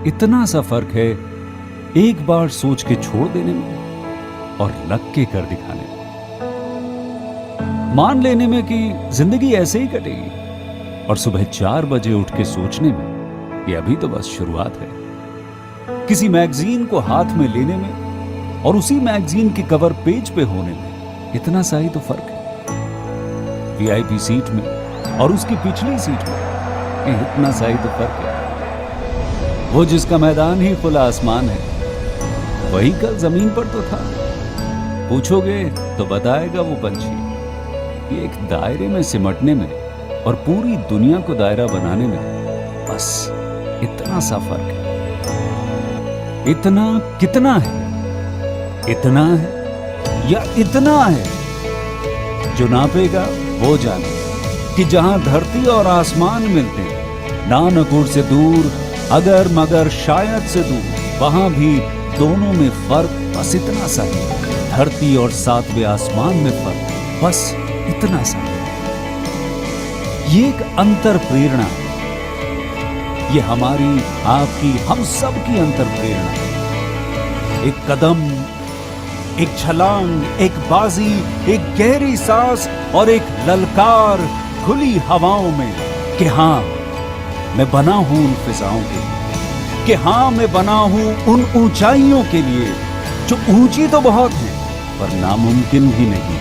इतना सा फर्क है एक बार सोच के छोड़ देने में और लग के कर दिखाने में। मान लेने में कि जिंदगी ऐसे ही कटेगी और सुबह 4 बजे उठ के सोचने में कि अभी तो बस शुरुआत है। किसी मैगजीन को हाथ में लेने में और उसी मैगजीन के कवर पेज पे होने में इतना सा ही तो फर्क है। वीआईपी सीट में और उसकी पिछली सीट में इतना सा ही तो फर्क है। वो जिसका मैदान ही खुला आसमान है, वही कल जमीन पर तो था। पूछोगे तो बताएगा वो पंछी कि एक दायरे में सिमटने में और पूरी दुनिया को दायरा बनाने में बस इतना सा फर्क है। इतना कितना है? इतना है या इतना है? जो नापेगा वो जाने कि जहां धरती और आसमान मिलते हैं, नानकुर से दूर, अगर मगर शायद से दूर, वहां भी दोनों में फर्क बस इतना सा है। धरती और 7वें आसमान में फर्क बस इतना सा है। ये एक अंतर प्रेरणा है। ये हमारी, आपकी, हम सब की अंतर प्रेरणा है। एक कदम, एक छलांग, एक बाजी, एक गहरी सांस और एक ललकार खुली हवाओं में कि हाँ, मैं बना हूं उन फिजाओं के लिए, कि हाँ, मैं बना हूं उन ऊंचाइयों के लिए जो ऊंची तो बहुत है पर नामुमकिन भी नहीं,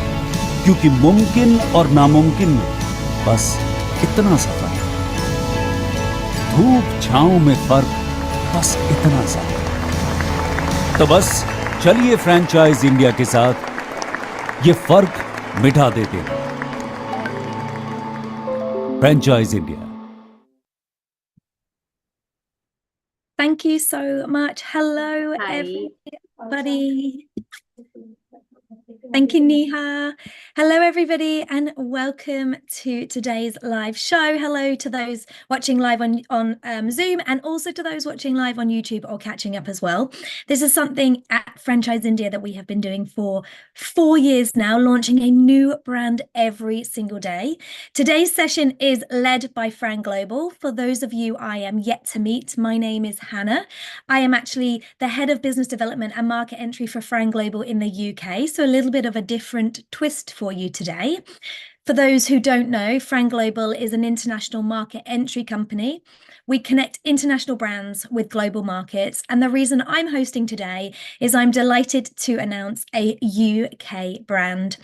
क्योंकि मुमकिन और नामुमकिन में बस इतना सा फर्क है। धूप छांव में फर्क बस इतना सा। तो बस चलिए फ्रेंचाइज इंडिया के साथ ये फर्क मिटा देते हैं। Franchise India. Thank you so much. Hello, Hi. everybody. Thank you, Neha. Hello, everybody, and welcome to today's live show. Hello to those watching live on Zoom, and also to those watching live on YouTube or catching up as well. This is something at Franchise India that we have been doing for 4 years now, launching a new brand every single day. Today's session is led by Fran Global. For those of you I am yet to meet, my name is Hannah. I am actually the head of business development and market entry for Fran Global in the UK. So a little bit of a different twist for you today. For those who don't know, Fran Global is an international market entry company. We connect international brands with global markets. And the reason I'm hosting today is I'm delighted to announce a UK brand.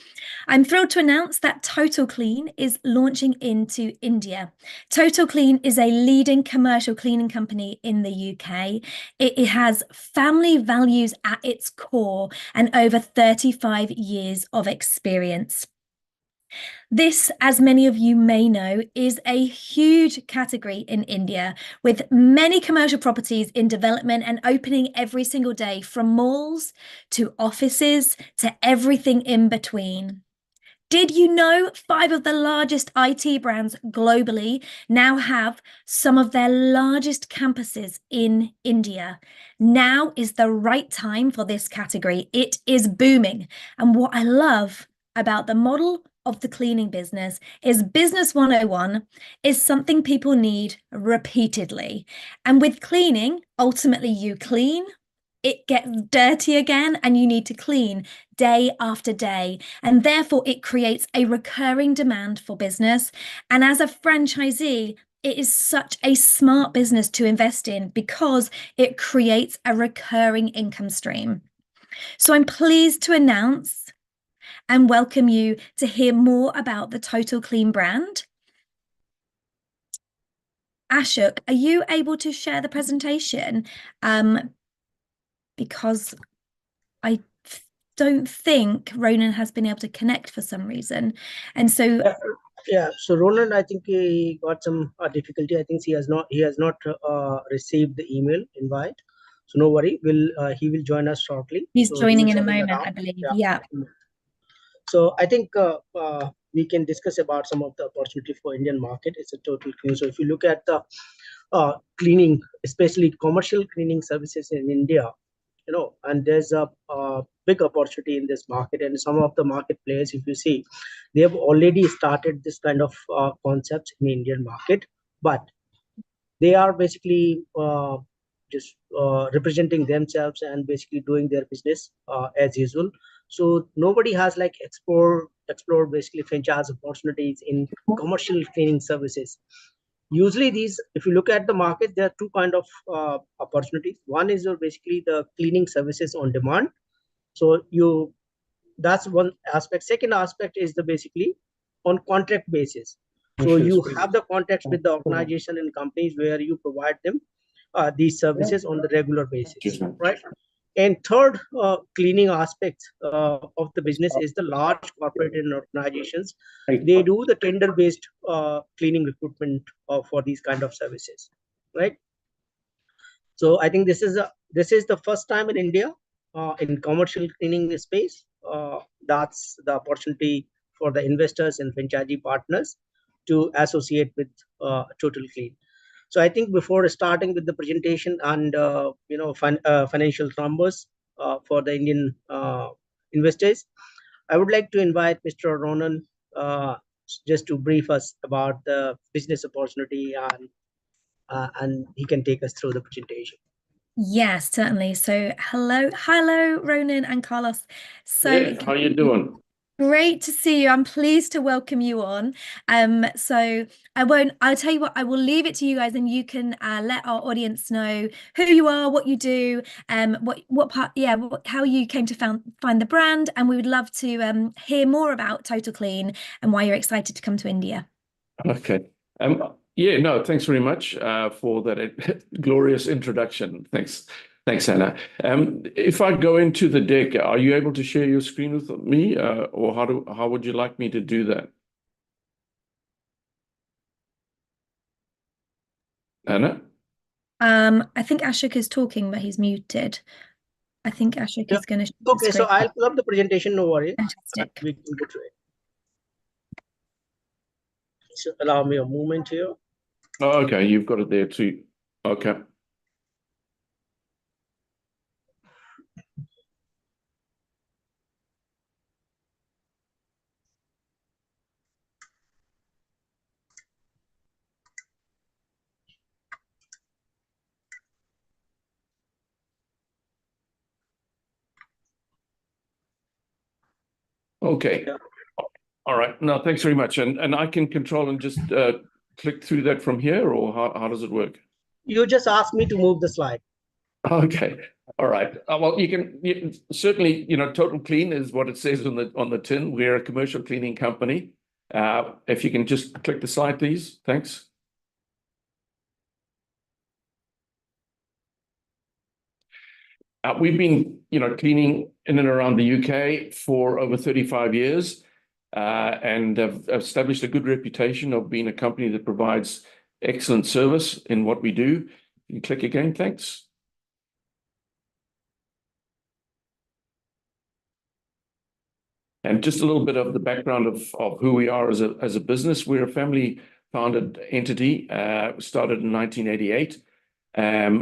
I'm thrilled to announce that Total Clean is launching into India. Total Clean is a leading commercial cleaning company in the UK. It has family values at its core and over 35 years of experience. This, as many of you may know, is a huge category in India, with many commercial properties in development and opening every single day, from malls to offices to everything in between. Did you know 5 of the largest IT brands globally now have some of their largest campuses in India? Now is the right time for this category. It is booming. And what I love about the model of the cleaning business is Business 101 is something people need repeatedly. And with cleaning, ultimately you clean, it gets dirty again, and you need to clean day after day. And therefore it creates a recurring demand for business. And as a franchisee, it is such a smart business to invest in because it creates a recurring income stream. So I'm pleased to announce and welcome you to hear more about the Total Clean brand. Ashok, are you able to share the presentation? Because I don't think Ronan has been able to connect for some reason. And so so Ronan, I think he got some difficulty. I think he has not received the email invite. So no worry, he will join us shortly. He's so joining in a moment, I believe. Yeah. So I think we can discuss about some of the opportunity for Indian market. It's a total clean. So if you look at the cleaning, especially commercial cleaning services in India, and there's a big opportunity in this market. And some of the market players, if you see, they have already started this kind of concepts in the Indian market, but they are basically just representing themselves and basically doing their business as usual. So nobody has like explored basically franchise opportunities in commercial cleaning services. Usually these, if you look at the market, there are two kind of opportunities. One is basically the cleaning services on demand. So that's one aspect. Second aspect is the basically on contract basis. So you have the contracts with the organization and companies where you provide them these services on the regular basis, right? And third cleaning aspect of the business is the large corporate and organizations. They do the tender-based cleaning recruitment for these kind of services, right? So I think this is the first time in India in commercial cleaning space. That's the opportunity for the investors and franchisee partners to associate with Total Clean. So I think before starting with the presentation and financial numbers for the Indian investors, I would like to invite Mr. Ronan just to brief us about the business opportunity, and he can take us through the presentation. Yes, certainly. So hello, Ronan and Carlos. So Yeah, how you doing? great to see you. I'm pleased to welcome you on. So I'll tell you what, I will leave it to you guys and you can let our audience know who you are, what you do, what part, how you came to find the brand. And we would love to hear more about Total Clean and why you're excited to come to India. Okay. Yeah, no, thanks very much for that glorious introduction. Thanks, Anna. If I go into the deck, are you able to share your screen with me, or how would you like me to do that? Anna? I think Ashok is talking, but he's muted. I think Ashok is going to share Okay, the so screen. I'll pull up the presentation, no worries. Fantastic. We can go through it. So allow me a moment here. Oh, okay, you've got it there too. Okay. Okay. All right. No, thanks very much. And I can control and just click through that from here, or how does it work? You just asked me to move the slide. Okay. All right. Well, you certainly, Total Clean is what it says on the tin. We're a commercial cleaning company. If you can just click the slide, please. Thanks. We've been, cleaning in and around the UK for over 35 years, and have established a good reputation of being a company that provides excellent service in what we do. You can click again, thanks. And just a little bit of the background of who we are as a business. We're a family-founded entity, started in 1988.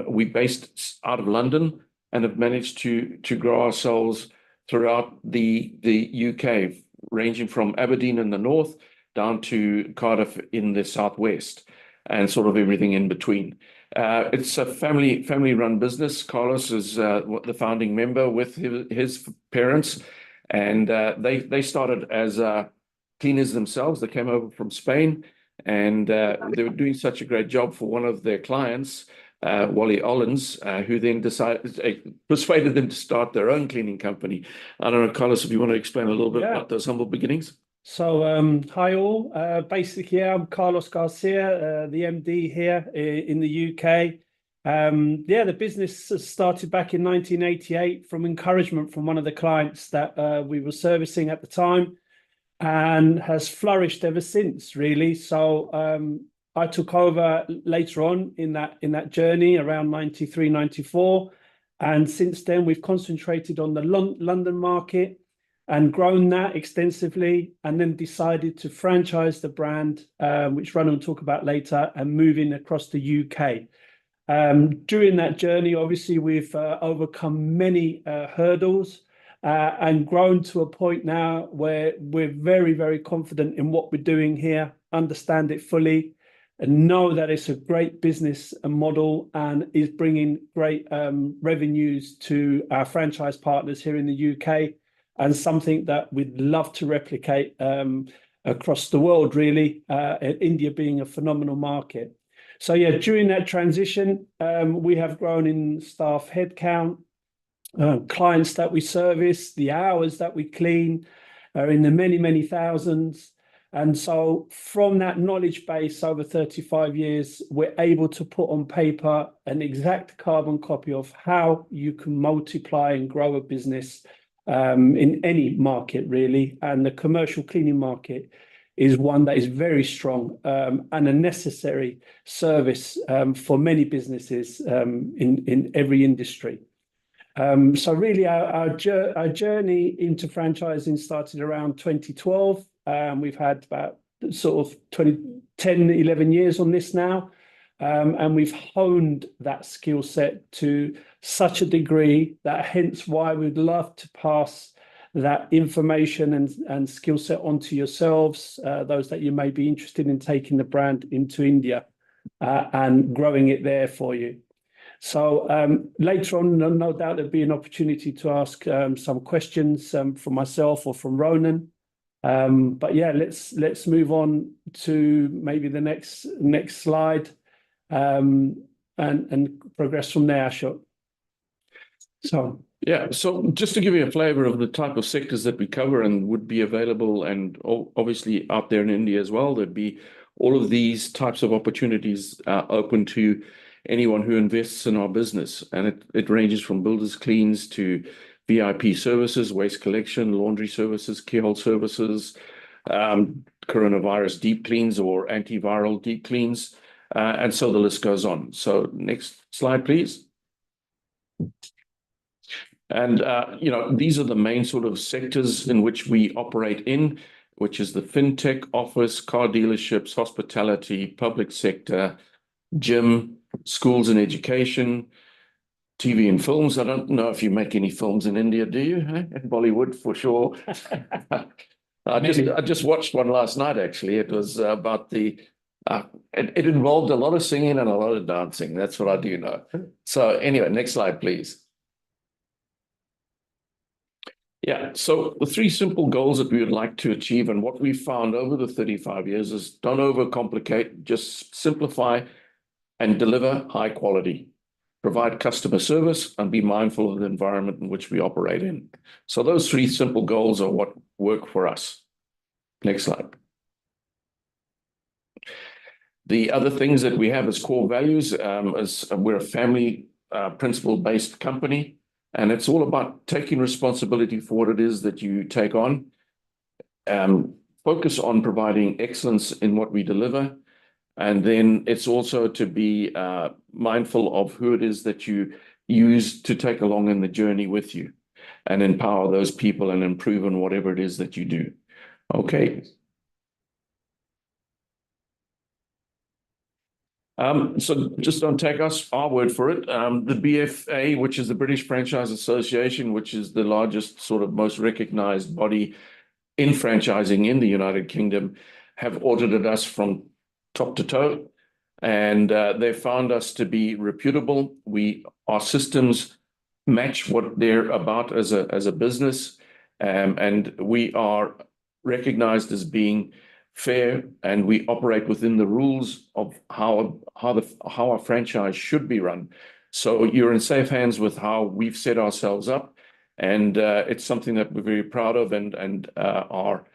We're based out of London and have managed to grow ourselves throughout the UK, ranging from Aberdeen in the north down to Cardiff in the southwest, and sort of everything in between. It's a family-run business. Carlos is the founding member with his parents. And they started as cleaners themselves. They came over from Spain, and they were doing such a great job for one of their clients, Wally Ollins, who then persuaded them to start their own cleaning company. I don't know, Carlos, if you want to explain a little bit about those humble beginnings. So, hi all. Basically, I'm Carlos Garcia, the MD here in the UK. The business started back in 1988 from encouragement from one of the clients that we were servicing at the time, and has flourished ever since, really. So I took over later on in that journey around 93, 94. And since then, we've concentrated on the London market and grown that extensively, and then decided to franchise the brand, which Ronan will talk about later, and moving across the UK. During that journey, obviously, we've overcome many hurdles and grown to a point now where we're very, very confident in what we're doing here, understand it fully. and know that it's a great business model and is bringing great revenues to our franchise partners here in the UK, and something that we'd love to replicate across the world, really, India being a phenomenal market. So yeah, during that transition, we have grown in staff headcount, clients that we service, the hours that we clean are in the many, many thousands. And so from that knowledge base over 35 years, we're able to put on paper an exact carbon copy of how you can multiply and grow a business in any market, really. And the commercial cleaning market is one that is very strong and a necessary service for many businesses in every industry. So really our journey into franchising started around 2012. We've had about sort of 10, 11 years on this now. And we've honed that skill set to such a degree that hence why we'd love to pass that information and skill set onto yourselves, those that you may be interested in taking the brand into India and growing it there for you. So later on, no doubt there'll be an opportunity to ask some questions from myself or from Ronan. But yeah, let's move on to maybe the next slide and progress from there, Ashok. So yeah, so just to give you a flavor of the type of sectors that we cover and would be available, and obviously out there in India as well, there'd be all of these types of opportunities open to anyone who invests in our business. And it ranges from builders cleans to VIP services, waste collection, laundry services, keyhole services, coronavirus deep cleans or antiviral deep cleans, and so the list goes on. So next slide, please. And, these are the main sort of sectors in which we operate in, which is the fintech, office, car dealerships, hospitality, public sector, gym, schools and education, TV and films. I don't know if you make any films in India, do you? In Bollywood, for sure. I just watched one last night, actually. It was about it involved a lot of singing and a lot of dancing. That's what I do know. So anyway, next slide, please. Yeah, so the 3 simple goals that we would like to achieve, and what we've found over the 35 years, is don't overcomplicate, just simplify and deliver high quality, provide customer service, and be mindful of the environment in which we operate in. So those 3 simple goals are what work for us. Next slide. The other things that we have as core values, is we're a family principle-based company, and it's all about taking responsibility for what it is that you take on. Focus on providing excellence in what we deliver. And then it's also to be mindful of who it is that you use to take along in the journey with you, and empower those people and improve on whatever it is that you do. Okay. So just don't take our word for it. The BFA, which is the British Franchise Association, which is the largest, sort of most recognized body in franchising in the United Kingdom, have audited us from top to toe, and they found us to be reputable. Our systems match what they're about as a business, and we are recognized as being fair, and we operate within the rules of how our franchise should be run. So you're in safe hands with how we've set ourselves up, and it's something that we're very proud of and are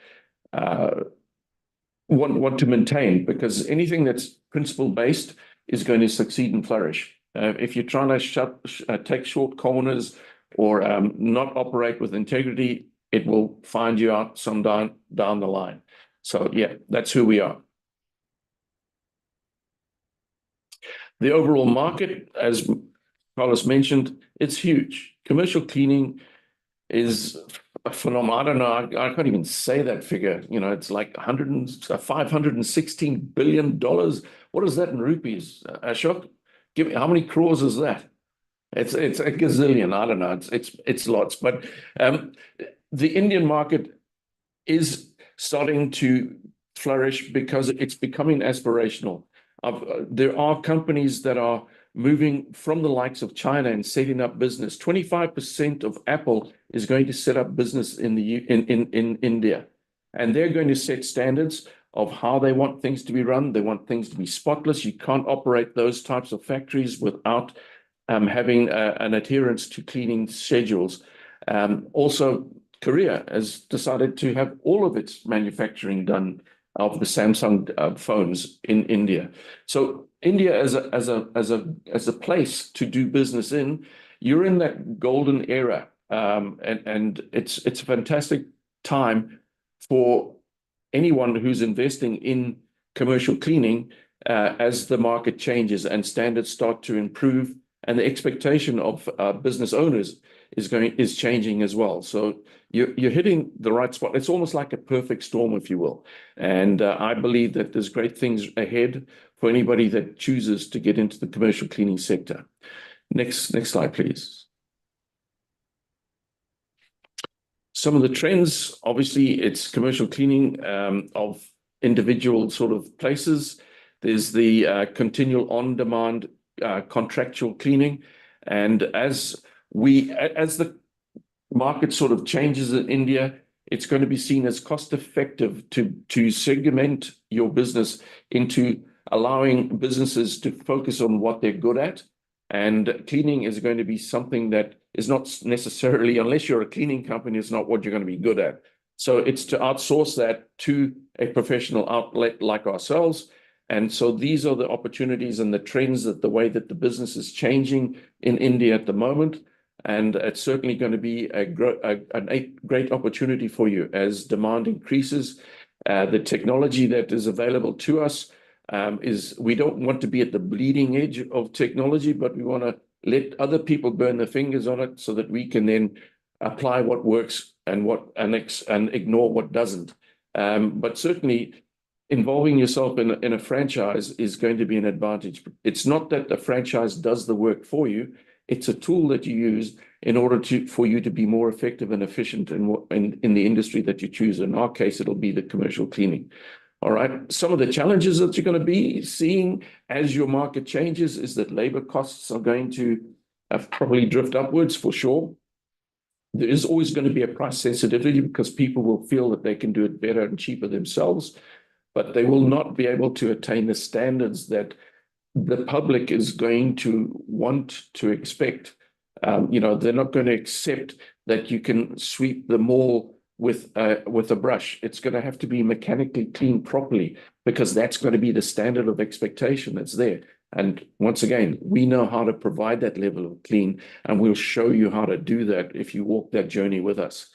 want to maintain, because anything that's principle based is going to succeed and flourish. If you're trying to take short corners or not operate with integrity, it will find you out some down the line. So yeah, that's who we are. The overall market, as Carlos mentioned, it's huge. Commercial cleaning is phenomenal. I don't know, I can't even say that figure. It's like $516 billion. What is that in rupees, Ashok? Give me, how many crores is that? It's a gazillion. I don't know. It's lots. But the Indian market is starting to flourish because it's becoming aspirational. There are companies that are moving from the likes of China and setting up business. 25% of Apple is going to set up business in India, and they're going to set standards of how they want things to be run. They want things to be spotless. You can't operate those types of factories without having an adherence to cleaning schedules. Also, Korea has decided to have all of its manufacturing done of the Samsung phones in India. So India as a place to do business in, you're in that golden era, and it's a fantastic time for anyone who's investing in commercial cleaning as the market changes and standards start to improve, and the expectation of business owners is changing as well. So you're hitting the right spot. It's almost like a perfect storm, if you will. And I believe that there's great things ahead for anybody that chooses to get into the commercial cleaning sector. Next slide, please. Some of the trends, obviously, it's commercial cleaning of individual sort of places. There's the continual on-demand contractual cleaning. And as the market sort of changes in India, it's going to be seen as cost effective to segment your business into allowing businesses to focus on what they're good at. And cleaning is going to be something that is not necessarily, unless you're a cleaning company, it's not what you're going to be good at. So it's to outsource that to a professional outlet like ourselves. And so these are the opportunities and the trends, that the way that the business is changing in India at the moment. And it's certainly going to be a great opportunity for you as demand increases. The technology that is available to us we don't want to be at the bleeding edge of technology, but we want to let other people burn their fingers on it so that we can then apply what works and ignore what doesn't. But certainly involving yourself in a franchise is going to be an advantage. It's not that the franchise does the work for you. It's a tool that you use in order for you to be more effective and efficient in the industry that you choose. In our case, it'll be the commercial cleaning. All right. Some of the challenges that you're going to be seeing as your market changes is that labor costs are going to probably drift upwards for sure. There is always going to be a price sensitivity because people will feel that they can do it better and cheaper themselves, but they will not be able to attain the standards that the public is going to want to expect. They're not going to accept that you can sweep the mall with a brush. It's going to have to be mechanically cleaned properly because that's going to be the standard of expectation that's there. And once again, we know how to provide that level of clean, and we'll show you how to do that if you walk that journey with us.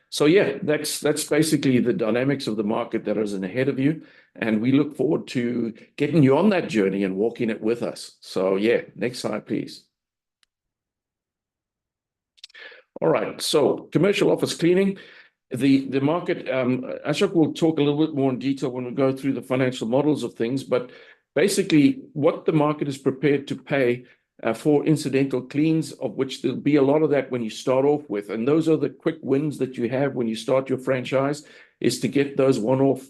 So yeah, that's basically the dynamics of the market that is ahead of you, and we look forward to getting you on that journey and walking it with us. So yeah, next slide, please. All right, so commercial office cleaning. The market, Ashok will talk a little bit more in detail when we go through the financial models of things, but basically what the market is prepared to pay for incidental cleans, of which there'll be a lot of that when you start off with. And those are the quick wins that you have when you start your franchise, is to get those one-off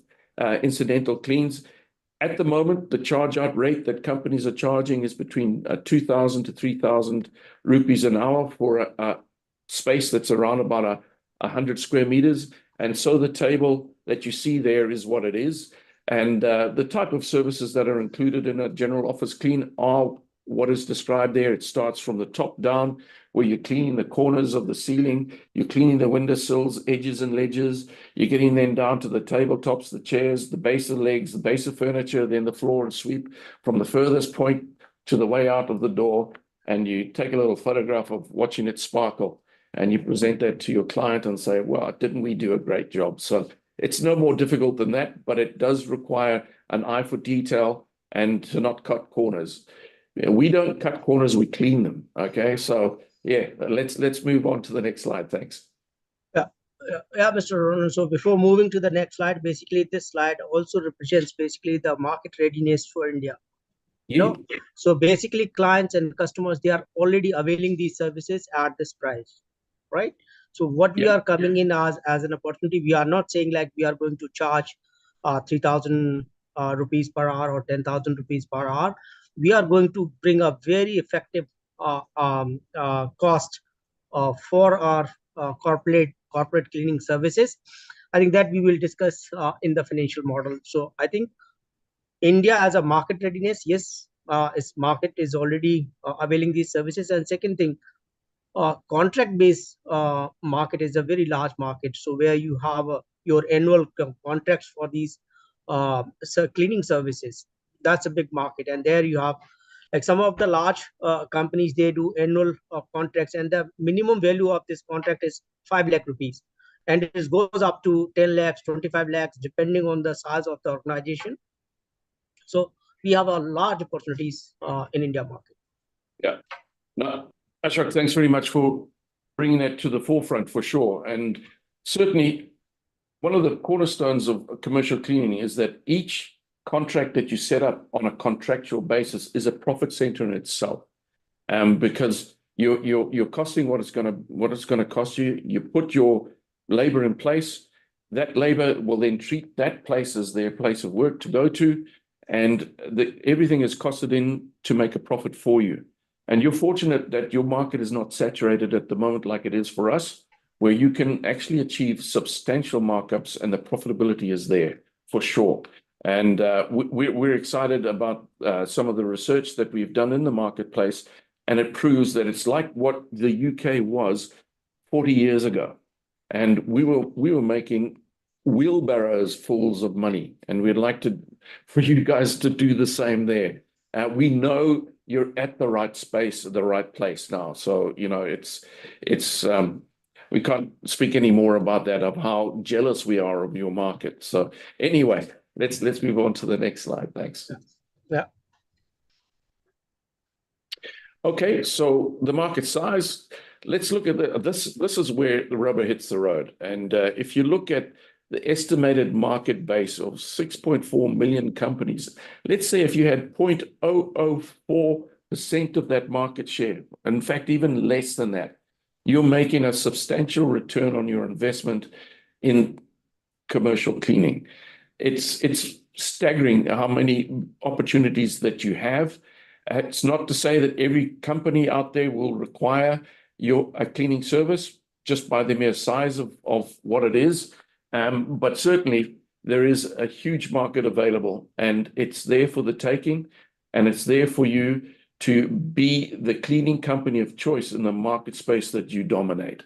incidental cleans. At the moment, the charge out rate that companies are charging is between 2,000 to 3,000 rupees an hour for a space that's around about 100 square meters. And so the table that you see there is what it is. And the type of services that are included in a general office clean are what is described there. It starts from the top down, where you're cleaning the corners of the ceiling, you're cleaning the windowsills, edges and ledges, you're getting then down to the tabletops, the chairs, the base of legs, the base of furniture, then the floor, and sweep from the furthest point to the way out of the door. And you take a little photograph of watching it sparkle, and you present that to your client and say, well, didn't we do a great job? So it's no more difficult than that, but it does require an eye for detail and to not cut corners. We don't cut corners, we clean them. Okay, so yeah, let's move on to the next slide. Thanks. Yeah, Mr. Ronan. So before moving to the next slide, basically this slide also represents basically the market readiness for India. So basically clients and customers, they are already availing these services at this price, right? So what we are coming in as an opportunity, we are not saying like we are going to charge 3,000 rupees per hour or 10,000 rupees per hour, we are going to bring a very effective cost for our corporate cleaning services. I think that we will discuss in the financial model. So I think India as a market readiness, yes, its market is already availing these services. And second thing, contract-based market is a very large market. So where you have your annual contracts for these cleaning services, that's a big market. And there you have like some of the large companies, they do annual contracts, and the minimum value of this contract is 5 lakh rupees. And it goes up to 10 lakhs, 25 lakhs, depending on the size of the organization. So we have a large opportunities in India market. Yeah. No, Ashok, thanks very much for bringing that to the forefront for sure. And certainly one of the cornerstones of commercial cleaning is that each contract that you set up on a contractual basis is a profit center in itself. Because you're costing what it's gonna cost you. You put your labor in place. That labor will then treat that place as their place of work to go to, and everything is costed in to make a profit for you. And you're fortunate that your market is not saturated at the moment like it is for us, where you can actually achieve substantial markups and the profitability is there for sure. And we're excited about some of the research that we've done in the marketplace, and it proves that it's like what the UK was 40 years ago. And we were making wheelbarrows fulls of money, and we'd like for you guys to do the same there. We know you're at the right space, at the right place now. So, you know, it's we can't speak any more about that, of how jealous we are of your market. So anyway, let's move on to the next slide. Thanks. Yeah. Okay, so the market size, let's look at this. This is where the rubber hits the road. And if you look at the estimated market base of 6.4 million companies, let's say if you had 0.004% of that market share, in fact, even less than that, you're making a substantial return on your investment in commercial cleaning. It's staggering how many opportunities that you have. It's not to say that every company out there will require a cleaning service just by the mere size of what it is. But certainly there is a huge market available, and it's there for the taking, and it's there for you to be the cleaning company of choice in the market space that you dominate.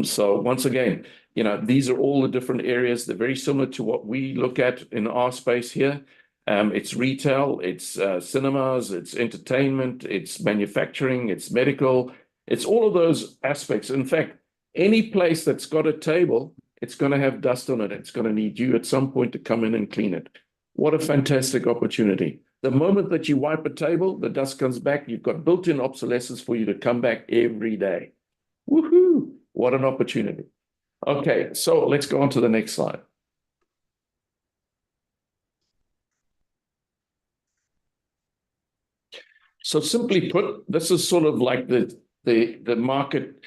So once again, you know, these are all the different areas. They're very similar to what we look at in our space here. It's retail, it's cinemas, it's entertainment, it's manufacturing, it's medical, it's all of those aspects. In fact, any place that's got a table, it's going to have dust on it. It's going to need you at some point to come in and clean it. What a fantastic opportunity. The moment that you wipe a table, the dust comes back. You've got built-in obsolescence for you to come back every day. Woohoo! What an opportunity. Okay, so let's go on to the next slide. So simply put, this is sort of like the market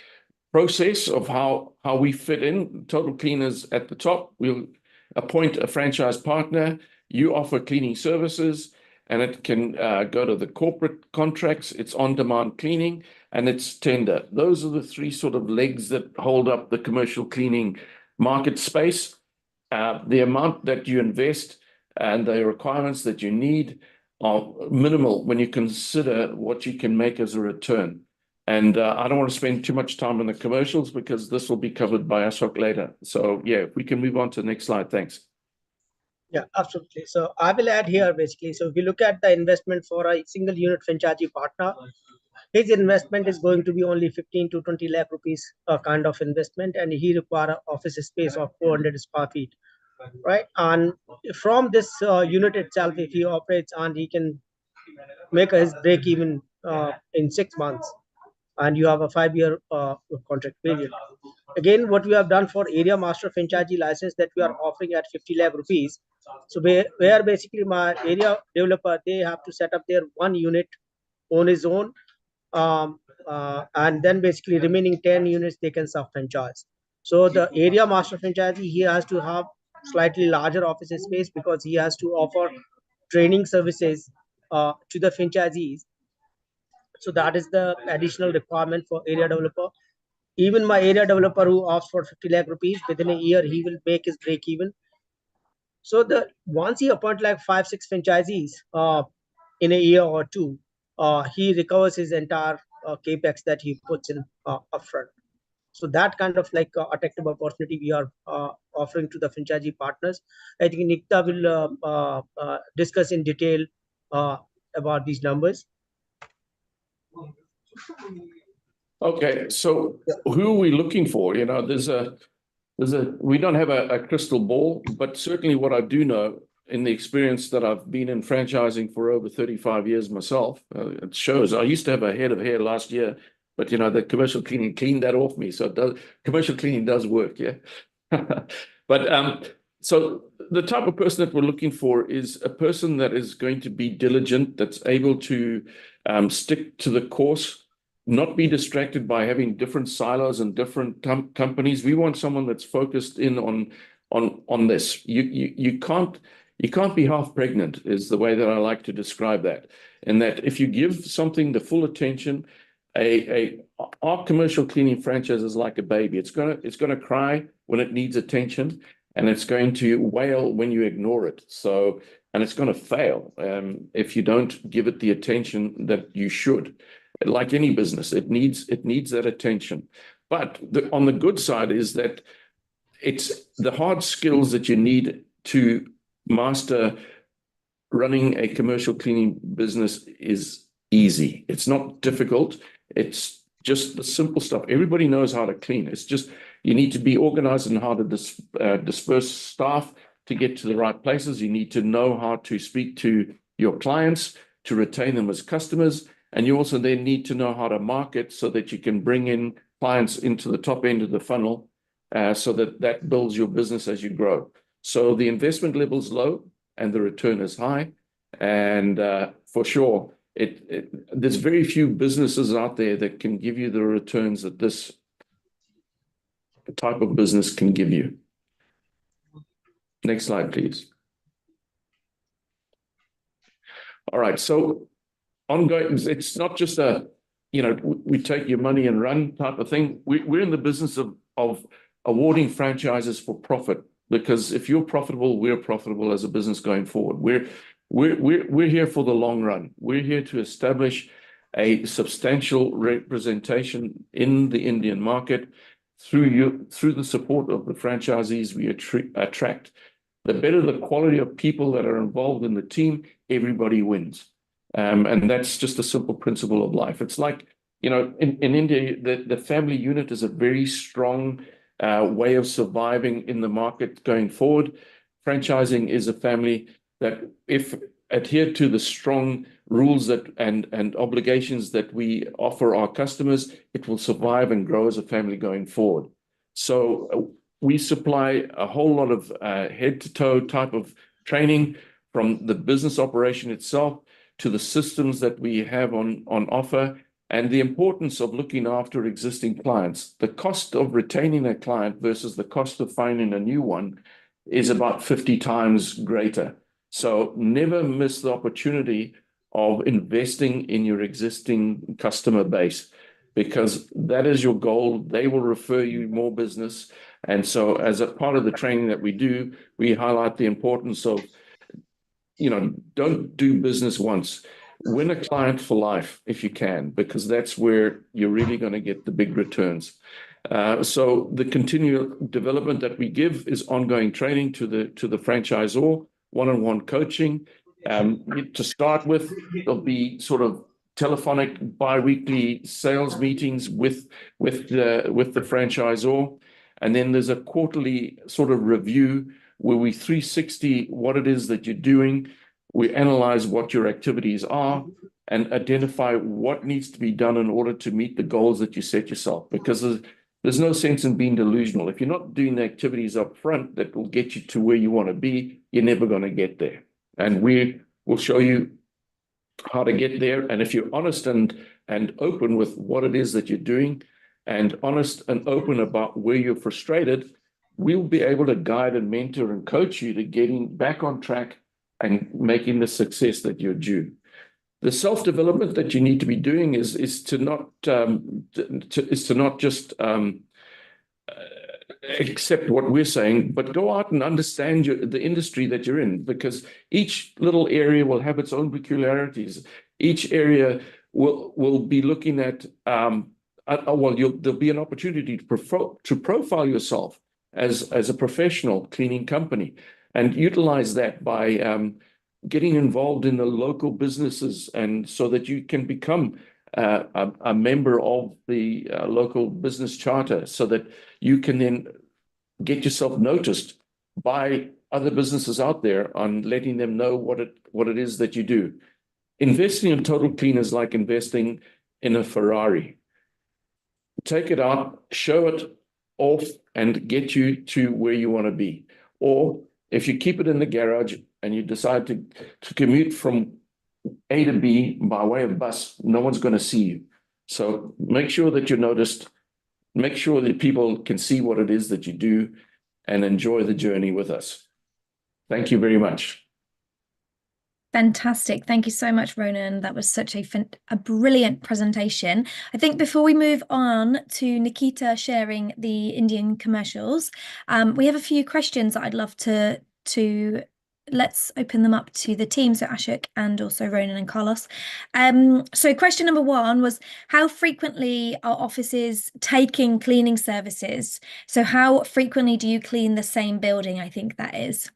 process of how we fit in. Total Cleaners at the top. We'll appoint a franchise partner. You offer cleaning services, and it can go to the corporate contracts. It's on-demand cleaning, and it's tender. Those are the three sort of legs that hold up the commercial cleaning market space. The amount that you invest and the requirements that you need are minimal when you consider what you can make as a return. And I don't want to spend too much time on the commercials because this will be covered by Ashok later. So yeah, if we can move on to the next slide. Thanks. Yeah, absolutely. So I will add here basically. So if you look at the investment for a single unit franchisee partner, his investment is going to be only 15 to 20 lakh rupees kind of investment, and he require an office space of 400 square feet, right? And from this unit itself, if he operates and he can make his break even in 6 months, and you have a 5-year contract period. Again, what we have done for area master franchisee license that we are offering at 50 lakh rupees. So where basically my area developer, they have to set up their one unit on his own, and then basically remaining 10 units they can sub-franchise. So the area master franchisee, he has to have slightly larger office space because he has to offer training services to the franchisees. So that is the additional requirement for area developer. Even my area developer who asks for 50 lakh rupees, within a year, he will make his break even. So once he appoint like 5-6 franchisees in a year or two, he recovers his entire capex that he puts in upfront. So that kind of like attractive opportunity we are offering to the franchisee partners. I think Nikta will discuss in detail about these numbers. Okay, so who are we looking for? You know, we don't have a crystal ball, but certainly what I do know in the experience that I've been in franchising for over 35 years myself, it shows. I used to have a head of hair last year, but you know, the commercial cleaning cleaned that off me. So commercial cleaning does work, yeah. But so the type of person that we're looking for is a person that is going to be diligent, that's able to stick to the course, not be distracted by having different silos and different companies. We want someone that's focused in on this. You can't be half pregnant, is the way that I like to describe that. And that if you give something the full attention, our commercial cleaning franchise is like a baby. It's gonna cry when it needs attention, and it's going to wail when you ignore it. So, and it's going to fail if you don't give it the attention that you should. Like any business, it needs that attention. But on the good side is that it's the hard skills that you need to master running a commercial cleaning business is easy. It's not difficult. It's just the simple stuff. Everybody knows how to clean. It's just you need to be organized and how to disperse staff to get to the right places. You need to know how to speak to your clients, to retain them as customers. And you also then need to know how to market so that you can bring in clients into the top end of the funnel so that builds your business as you grow. So the investment level is low and the return is high. And for sure, there's very few businesses out there that can give you the returns that this type of business can give you. Next slide, please. All right, so ongoing, it's not just we take your money and run type of thing. We're in the business of awarding franchises for profit, because if you're profitable, we're profitable as a business going forward. We're here for the long run. We're here to establish a substantial representation in the Indian market through the support of the franchisees we attract. The better the quality of people that are involved in the team, everybody wins. And that's just a simple principle of life. It's like, in India, the family unit is a very strong way of surviving in the market going forward. Franchising is a family that, if adhered to the strong rules and obligations that we offer our customers, it will survive and grow as a family going forward. So we supply a whole lot of head-to-toe type of training, from the business operation itself to the systems that we have on offer, and the importance of looking after existing clients. The cost of retaining a client versus the cost of finding a new one is about 50 times greater. So never miss the opportunity of investing in your existing customer base, because that is your goal. They will refer you more business. And so as a part of the training that we do, we highlight the importance of, don't do business once. Win a client for life if you can, because that's where you're really going to get the big returns. So the continual development that we give is ongoing training to the franchisor, one-on-one coaching. To start with, there'll be sort of telephonic bi-weekly sales meetings with the franchisor. And then there's a quarterly sort of review where we 360 what it is that you're doing. We analyze what your activities are and identify what needs to be done in order to meet the goals that you set yourself. Because there's no sense in being delusional. If you're not doing the activities up front that will get you to where you want to be, you're never going to get there. And we will show you how to get there. And if you're honest and open with what it is that you're doing, and honest and open about where you're frustrated, we'll be able to guide and mentor and coach you to getting back on track and making the success that you're due. The self-development that you need to be doing is to not just accept what we're saying, but go out and understand the industry that you're in, because each little area will have its own peculiarities. Each area will be looking at there'll be an opportunity to profile yourself as a professional cleaning company, and utilize that by getting involved in the local businesses, and so that you can become a member of the local business charter, so that you can then get yourself noticed by other businesses out there on letting them know what it is that you do. Investing in Total Clean is like investing in a Ferrari. Take it out, show it off, and get you to where you want to be. Or if you keep it in the garage and you decide to commute from A to B by way of bus, no one's going to see you. So make sure that you're noticed. Make sure that people can see what it is that you do, and enjoy the journey with us. Thank you very much. Fantastic. Thank you so much, Ronan. That was such a brilliant presentation. I think before we move on to Nikita sharing the Indian commercials, we have a few questions that I'd love to let's open them up to the team. So Ashok and also Ronan and Carlos. So question number one was, how frequently are offices taking cleaning services? So how frequently do you clean the same building? I think that is.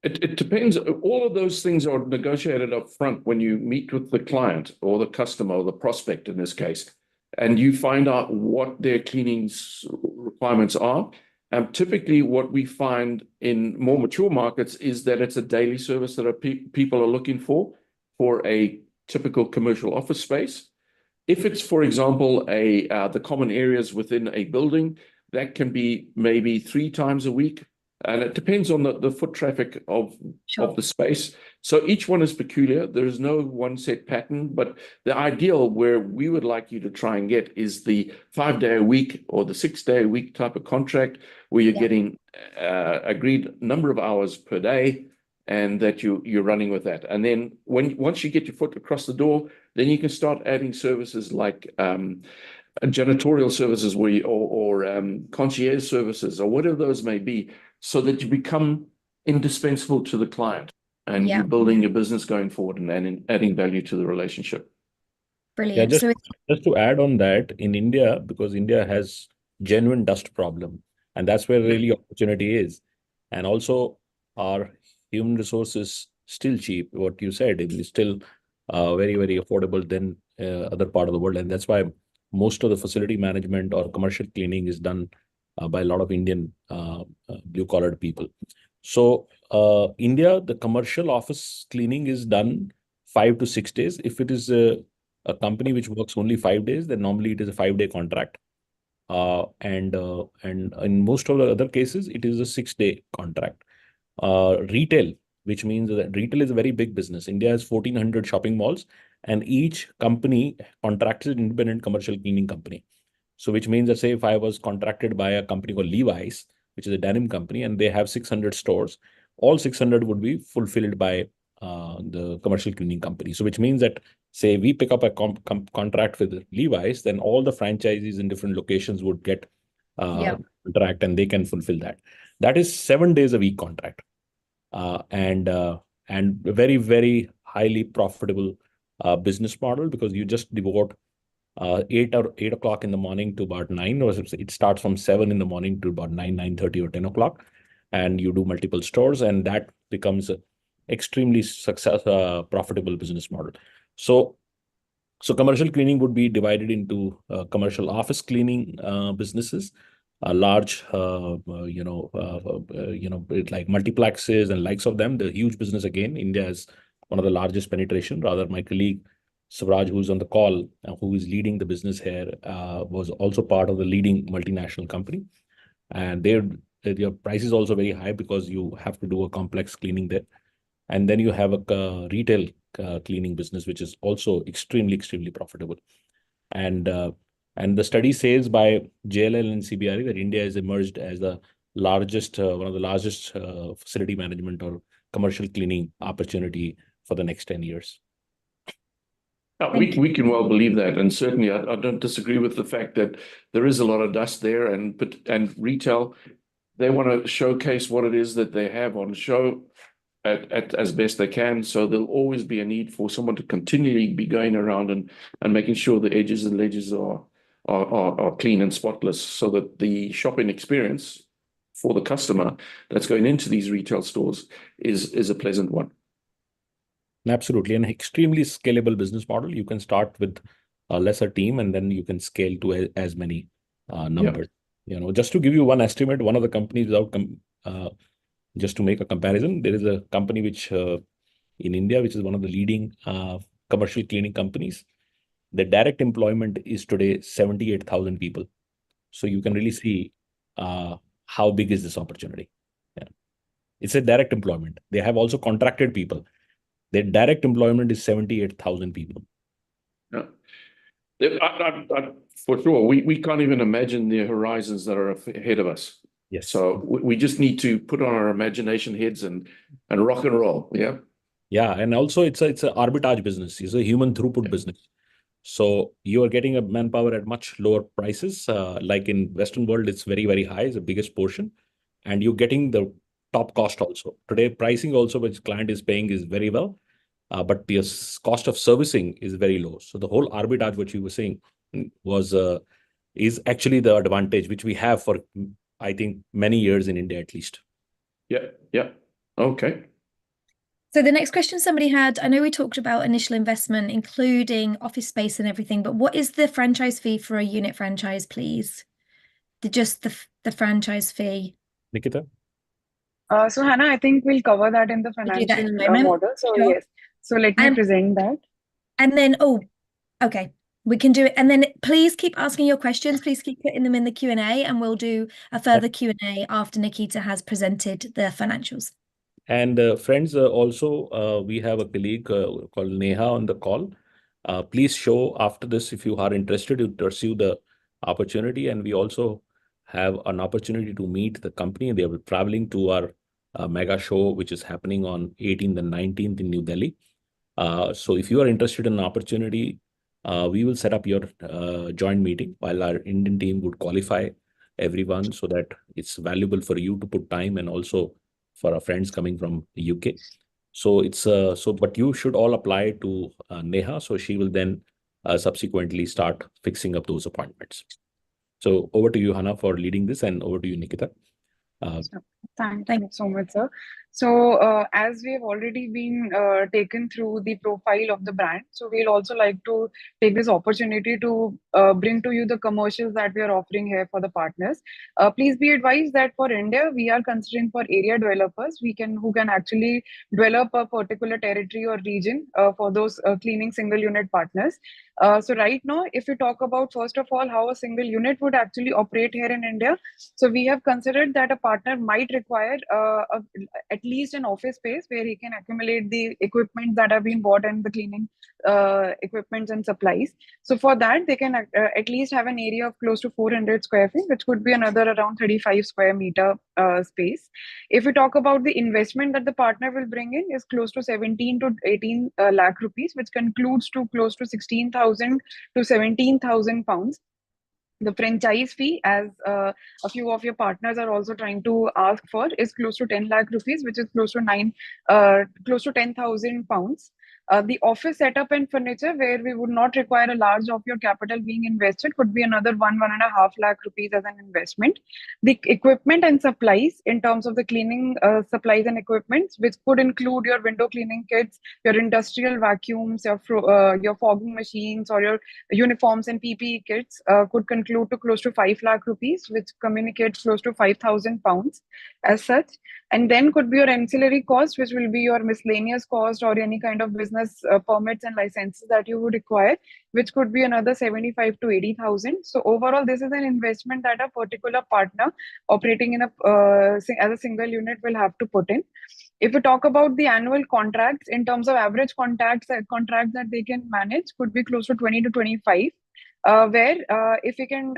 It depends. All of those things are negotiated up front when you meet with the client or the customer or the prospect in this case, and you find out what their cleaning requirements are. Typically, what we find in more mature markets is that it's a daily service that people are looking for a typical commercial office space. If it's, for example, the common areas within a building, that can be maybe 3 times a week. And it depends on the foot traffic of the space. So each one is peculiar. There is no one set pattern, but the ideal where we would like you to try and get is the 5-day-a-week or the 6-day-a-week type of contract, where you're getting agreed number of hours per day, and that you're running with that. And then once you get your foot across the door, then you can start adding services like janitorial services, or concierge services, or whatever those may be, so that you become indispensable to the client, and you're building your business going forward and adding value to the relationship. Brilliant. Yeah, just to add on that, in India, because India has genuine dust problem, and that's where really opportunity is. And also our human resources still cheap. What you said, it is still very, very affordable than other part of the world. And that's why most of the facility management or commercial cleaning is done by a lot of Indian blue-collar people. So India, the commercial office cleaning is done 5 to 6 days. If it is a company which works only 5 days, then normally it is a 5-day contract. And in most of the other cases, it is a 6-day contract. Retail, which means that retail is a very big business. India has 1,400 shopping malls, and each company contracts an independent commercial cleaning company. So which means that, say, if I was contracted by a company called Levi's, which is a denim company, and they have 600 stores, all 600 would be fulfilled by the commercial cleaning company. So which means that, say, we pick up a contract with Levi's, then all the franchisees in different locations would get contract, and they can fulfill that. That is 7 days a week contract, and very, very highly profitable business model, because you just devote 8 o'clock in the morning to about 9, or it starts from 7 in the morning to about 9:30 or 10 o'clock, and you do multiple stores, and that becomes an extremely profitable business model. So commercial cleaning would be divided into commercial office cleaning businesses, large, like multiplexes and likes of them. The huge business, again, India has one of the largest penetration. Rather, my colleague Savraj, who's on the call, who is leading the business here, was also part of the leading multinational company. And their price is also very high, because you have to do a complex cleaning there. And then you have a retail cleaning business, which is also extremely, extremely profitable. And the study says by JLL and CBRE that India has emerged as the largest, one of the largest facility management or commercial cleaning opportunity for the next 10 years. We can well believe that, and certainly I don't disagree with the fact that there is a lot of dust there, and retail, they want to showcase what it is that they have on show at as best they can. So there'll always be a need for someone to continually be going around and making sure the edges and ledges are clean and spotless, so that the shopping experience for the customer that's going into these retail stores is a pleasant one. Absolutely, an extremely scalable business model. You can start with a lesser team, and then you can scale to as many numbers. Just to give you one estimate, one of the companies, just to make a comparison, there is a company which in India, which is one of the leading commercial cleaning companies. The direct employment is today 78,000 people. So you can really see how big is this opportunity. It's a direct employment. They have also contracted people. Their direct employment is 78,000 people. Yeah. For sure, we can't even imagine the horizons that are ahead of us. Yes. So we just need to put on our imagination heads and rock and roll. Yeah. Yeah, and also it's an arbitrage business. It's a human throughput business. So you are getting a manpower at much lower prices. Like in Western world, it's very, very high. It's the biggest portion, and you're getting the top cost also. Today, pricing also which client is paying is very well, but the cost of servicing is very low. So the whole arbitrage, what you were saying, is actually the advantage which we have for, I think, many years in India at least. Yeah. Okay. So the next question somebody had, I know we talked about initial investment, including office space and everything, but what is the franchise fee for a unit franchise, please? Just the franchise fee. Nikita? So Hannah, I think we'll cover that in the We'll do that in a financial moment. model. So Sure. yes, so let me present that. And then, okay, we can do it. And then please keep asking your questions. Please keep putting them in the Q&A, and we'll do a further Q&A after Nikita has presented the financials. And friends, also we have a colleague called Neha on the call. Please show after this if you are interested to pursue the opportunity. And we also have an opportunity to meet the company. They are traveling to our mega show, which is happening on 18th and 19th in New Delhi. So if you are interested in an opportunity, we will set up your joint meeting while our Indian team would qualify everyone so that it's valuable for you to put time, and also for our friends coming from the UK. So it's but you should all apply to Neha. So she will then subsequently start fixing up those appointments. So over to you, Hannah, for leading this, and over to you, Nikita. Thank you so much, sir. So as we have already been taken through the profile of the brand, so we'll also like to take this opportunity to bring to you the commercials that we are offering here for the partners. Please be advised that for India, we are considering for area developers who can actually develop a particular territory or region for those cleaning single unit partners. So right now, if we talk about first of all how a single unit would actually operate here in India, so we have considered that a partner might require at least an office space where he can accumulate the equipment that have been bought and the cleaning equipment and supplies. So for that, they can at least have an area of close to 400 square feet, which could be another around 35 square meter space. If we talk about the investment that the partner will bring in is close to 17 to 18 lakh rupees, which concludes to close to 16,000 to 17,000 pounds. The franchise fee, as a few of your partners are also trying to ask for, is close to 10 lakh rupees, which is close to 10,000 pounds. The office setup and furniture, where we would not require a large of your capital being invested, could be another 1.5 lakh rupees as an investment. The equipment and supplies, in terms of the cleaning supplies and equipment, which could include your window cleaning kits, your industrial vacuums, your fogging machines, or your uniforms and PPE kits, could conclude to close to 5 lakh rupees, which communicates close to 5,000 pounds as such. And then could be your ancillary cost, which will be your miscellaneous cost or any kind of business permits and licenses that you would require, which could be another 75 to 80,000. So overall, this is an investment that a particular partner operating in as a single unit will have to put in. If we talk about the annual contracts, in terms of average contracts that they can manage, could be close to 20 to 25. where if we can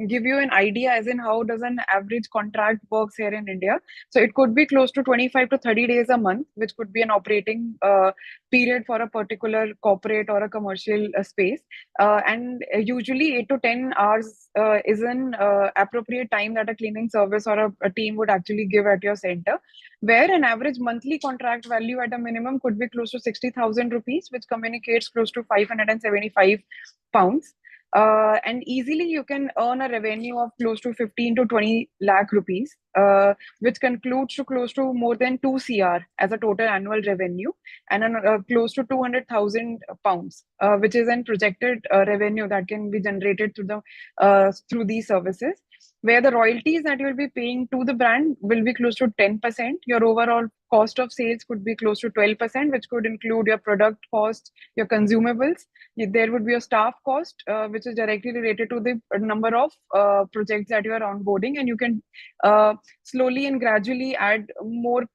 give you an idea as in how does an average contract works here in India. So it could be close to 25 to 30 days a month, which could be an operating period for a particular corporate or a commercial space. And usually 8 to 10 hours is an appropriate time that a cleaning service or a team would actually give at your center, where an average monthly contract value at a minimum could be close to 60,000 rupees, which communicates close to 575 pounds. And easily you can earn a revenue of close to 15 to 20 lakh rupees, which concludes to close to more than 2 CR as a total annual revenue, and close to 200,000 pounds, which is an projected revenue that can be generated through these services, where the royalties that you'll be paying to the brand will be close to 10%. Your overall cost of sales could be close to 12%, which could include your product cost, your consumables. There would be a staff cost, which is directly related to the number of projects that you are onboarding, and you can slowly and gradually add more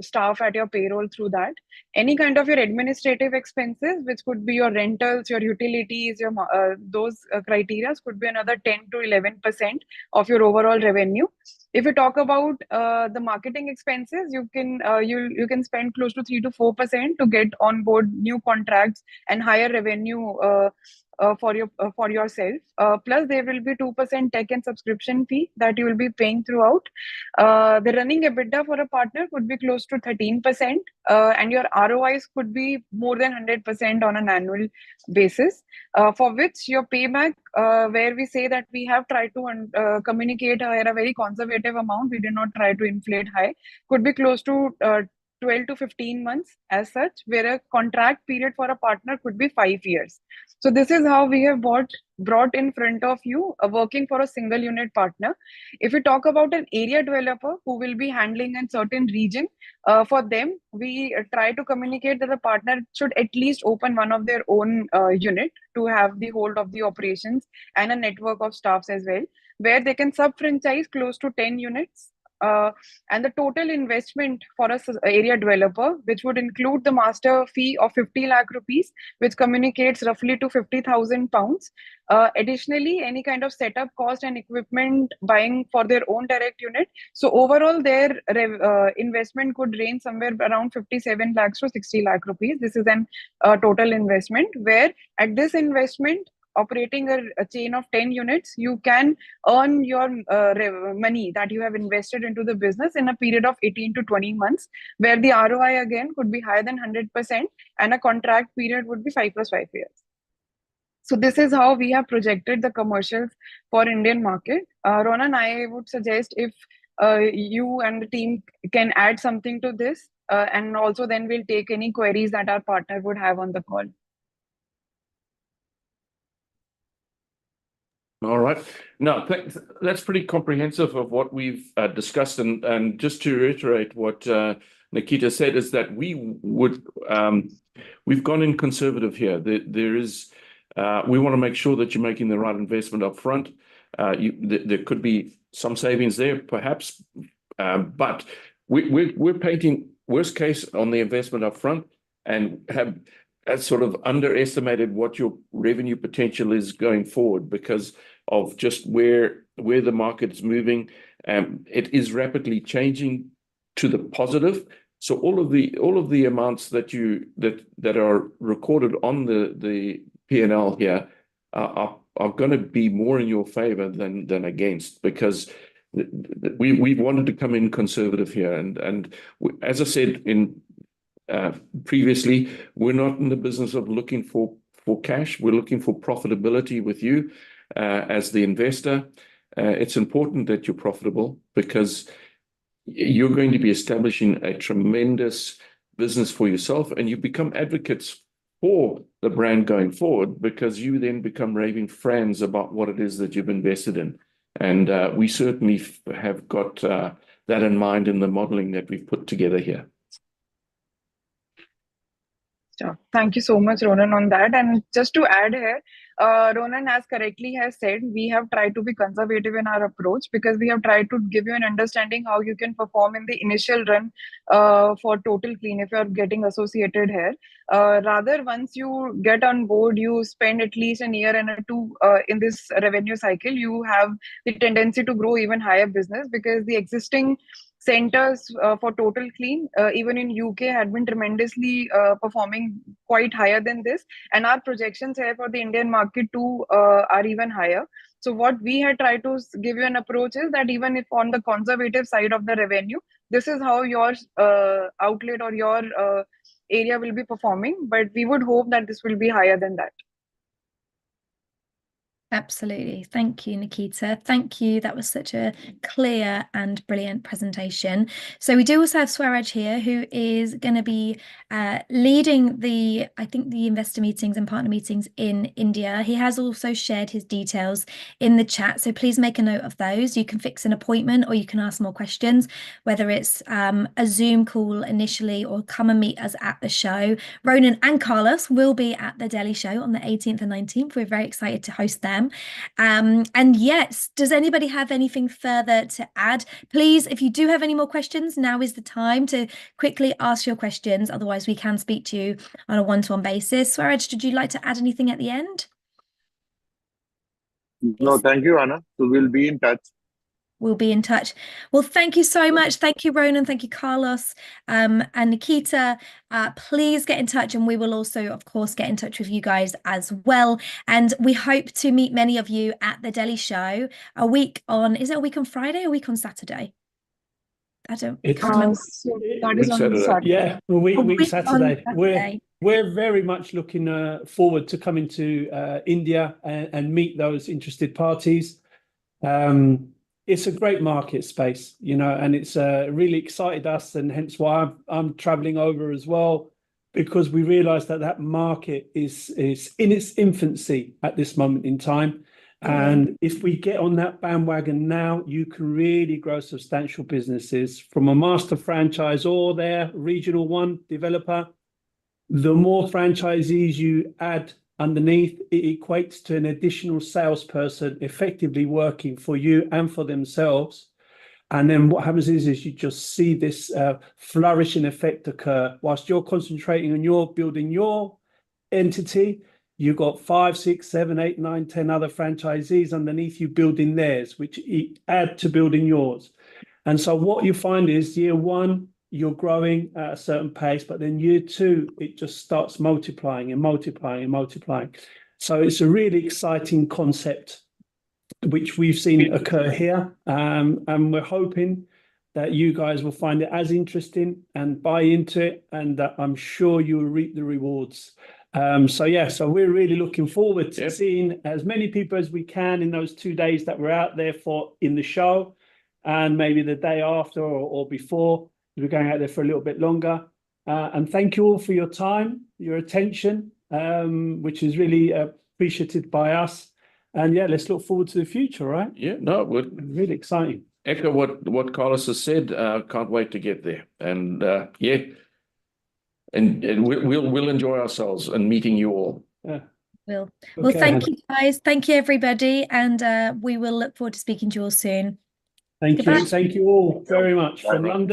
staff at your payroll through that. Any kind of your administrative expenses, which could be your rentals, your utilities, your those criteria could be another 10 to 11% of your overall revenue. If you talk about the marketing expenses, you can spend close to 3 to 4% to get on board new contracts and higher revenue for yourself. Plus, there will be 2% tech and subscription fee that you will be paying throughout. The running EBITDA for a partner could be close to 13%, and your ROIs could be more than 100% on an annual basis, for which your payback, where we say that we have tried to communicate a very conservative amount, we did not try to inflate high, could be close to 12 to 15 months as such, where a contract period for a partner could be 5 years. So this is how we have brought in front of you working for a single unit partner. If we talk about an area developer who will be handling a certain region, for them, we try to communicate that the partner should at least open one of their own unit to have the hold of the operations and a network of staffs as well, where they can sub-franchise close to 10 units. And the total investment for a area developer, which would include the master fee of 50 lakh rupees, which communicates roughly to 50,000 pounds. Additionally, any kind of setup cost and equipment buying for their own direct unit. So overall, their investment could range somewhere around 57 lakhs to 60 lakh rupees. This is an total investment, where at this investment, operating a chain of 10 units, you can earn your money that you have invested into the business in a period of 18 to 20 months, where the ROI again could be higher than 100%, and a contract period would be 5 plus 5 years. So this is how we have projected the commercials for Indian market. Ronan, I would suggest if you and the team can add something to this, and also then we'll take any queries that our partner would have on the call. All right. No, that's pretty comprehensive of what we've discussed. And just to reiterate what Nikita said, is that we've gone in conservative here. We want to make sure that you're making the right investment up front. There could be some savings there, perhaps, but we're painting worst case on the investment up front, and have sort of underestimated what your revenue potential is going forward because of just where the market is moving. It is rapidly changing to the positive. So all of the amounts that are recorded on the P&L here are going to be more in your favor than against, because we wanted to come in conservative here. And as I said previously, we're not in the business of looking for cash. We're looking for profitability with you as the investor. It's important that you're profitable, because you're going to be establishing a tremendous business for yourself, and you become advocates for the brand going forward, because you then become raving fans about what it is that you've invested in. And we certainly have got that in mind in the modeling that we've put together here. Sure. Thank you so much, Ronan, on that. And just to add here, Ronan, as correctly has said, we have tried to be conservative in our approach because we have tried to give you an understanding how you can perform in the initial run for Total Clean if you are getting associated here. Rather, once you get on board, you spend at least a year and a two in this revenue cycle, you have the tendency to grow even higher business because the existing centers for Total Clean, even in UK, had been tremendously performing quite higher than this, and our projections here for the Indian market too are even higher. So what we had tried to give you an approach is that even if on the conservative side of the revenue, this is how your outlet or your area will be performing, but we would hope that this will be higher than that. Absolutely. Thank you, Nikita. Thank you. That was such a clear and brilliant presentation. So we do also have Swaraj here, who is going to be leading the investor meetings and partner meetings in India. He has also shared his details in the chat. So please make a note of those. You can fix an appointment or you can ask more questions, whether it's a Zoom call initially or come and meet us at the show. Ronan and Carlos will be at the Delhi show on the 18th and 19th. We're very excited to host them. And yes, does anybody have anything further to add? Please, if you do have any more questions, now is the time to quickly ask your questions. Otherwise, we can speak to you on a one-to-one basis. Swaraj, did you like to add anything at the end? No, thank you, Anna. So we'll be in touch. We'll be in touch. Well, thank you so much. Thank you, Ronan. Thank you, Carlos, and Nikita. Please get in touch, and we will also, of course, get in touch with you guys as well. And we hope to meet many of you at the Delhi show is it a week on Friday or a week on Saturday? I can't remember. So that is on Saturday. Yeah, week Saturday. Saturday. We're very much looking forward to coming to India and meet those interested parties. It's a great market space, and it's really excited us, and hence why I'm traveling over as well, because we realize that market is in its infancy at this moment in time. And if we get on that bandwagon now, you can really grow substantial businesses from a master franchise or their regional one developer. The more franchisees you add underneath, it equates to an additional salesperson effectively working for you and for themselves. And then what happens is you just see this flourishing effect occur. Whilst you're concentrating on building your entity, you've got 5, 6, 7, 8, 9, 10 other franchisees underneath you building theirs, which add to building yours. And so what you find is year one, you're growing at a certain pace, but then year two, it just starts multiplying and multiplying and multiplying. So it's a really exciting concept, which we've seen occur here. And we're hoping that you guys will find it as interesting and buy into it, and that I'm sure you will reap the rewards. So we're really looking forward to seeing as many people as we can in those 2 days that we're out there for in the show, and maybe the day after or before. We're going out there for a little bit longer. And thank you all for your time, your attention, which is really appreciated by us. And let's look forward to the future, right? Yeah, no, really exciting. Echo what Carlos has said. Can't wait to get there. And and we'll enjoy ourselves and meeting you all. Well, thank you guys. Thank you, everybody. And we will look forward to speaking to you all soon. Thank you. Thank you all very much from London.